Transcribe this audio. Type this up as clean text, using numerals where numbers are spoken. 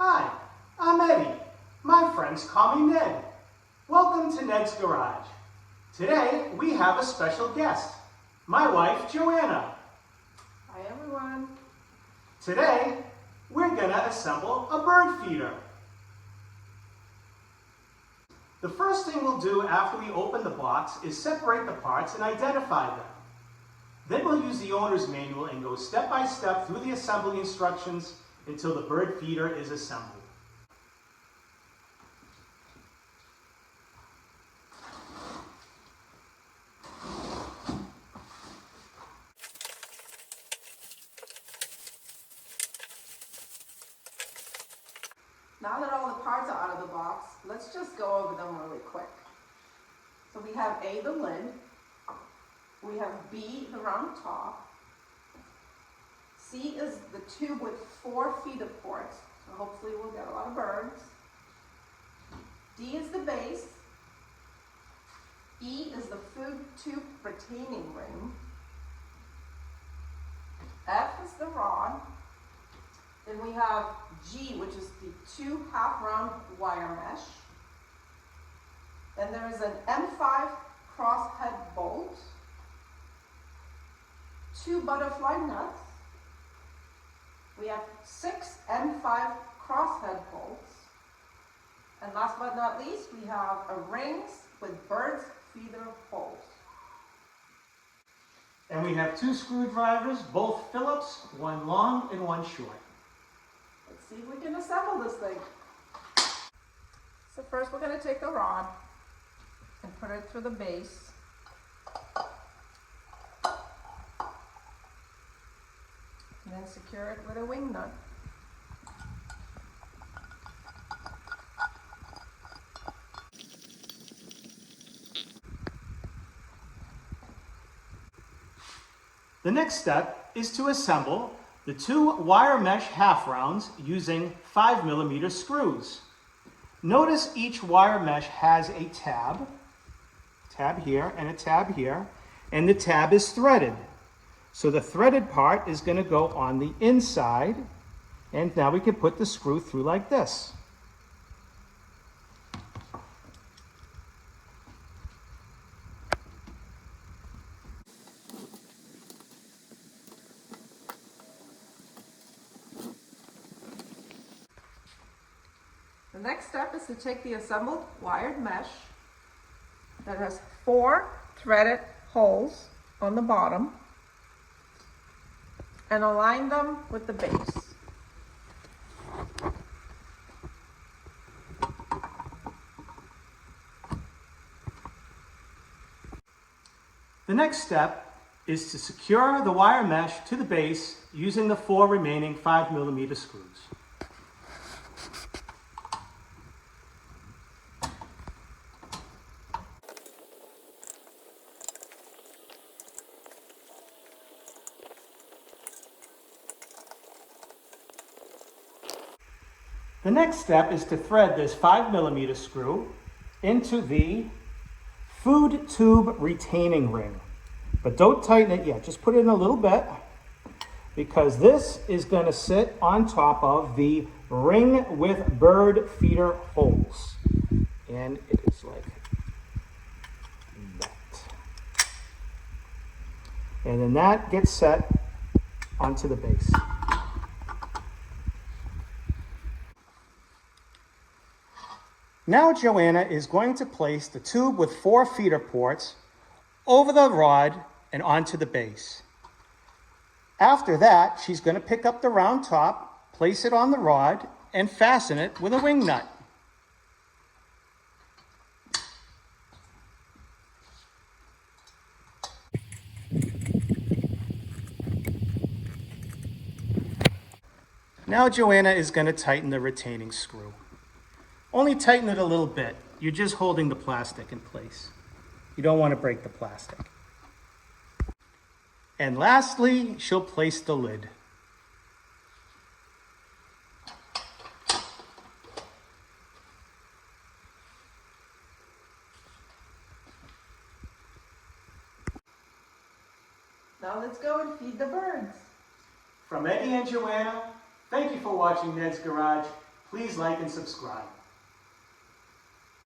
Hi, I'm Eddie. My friends call me Ned. Welcome to Ned's Garage. Today we have a special guest, my wife Joanna. Hi everyone. Today we're gonna assemble a bird feeder. The first thing we'll do after we open the box is separate the parts and identify them. Then we'll use the owner's manual and go step by step through the assembly instructions until the bird feeder is assembled. Now that all the parts are out of the box, let's just go over them really quick. So we have A, the lid. We have B, the round top. C is the tube with 4 feeder ports, so hopefully we'll get a lot of birds. D is the base. E is the food tube retaining ring. F is the rod. Then we have G, which is the 2 half-round wire mesh. Then there is an M5 crosshead bolt, 2 butterfly nuts. We have 6 M5 crosshead bolts. And last but not least, we have a rings with bird feeder holes. And we have 2 screwdrivers, both Phillips, one long and one short. Let's see if we can assemble this thing. So first we're going to take the rod and put it through the base. And then secure it with a wing nut. The next step is to assemble the 2 wire mesh half rounds using 5mm screws. Notice each wire mesh has a tab here and a tab here, and the tab is threaded. So the threaded part is going to go on the inside, and now we can put the screw through like this. The next step is to take the assembled wired mesh that has 4 threaded holes on the bottom and align them with the base. The next step is to secure the wire mesh to the base using the 4 remaining 5mm screws. The next step is to thread this 5mm screw into the food tube retaining ring. But don't tighten it yet, just put it in a little bit, because this is going to sit on top of the ring with bird feeder holes. And it is like that. And then that gets set onto the base. Now Joanna is going to place the tube with 4 feeder ports over the rod and onto the base. After that, she's going to pick up the round top, place it on the rod, and fasten it with a wing nut. Now Joanna is going to tighten the retaining screw. Only tighten it a little bit. You're just holding the plastic in place. You don't want to break the plastic. And lastly, she'll place the lid. Now let's go and feed the birds. From Eddie and Joanna, thank you for watching Ned's Garage. Please like and subscribe.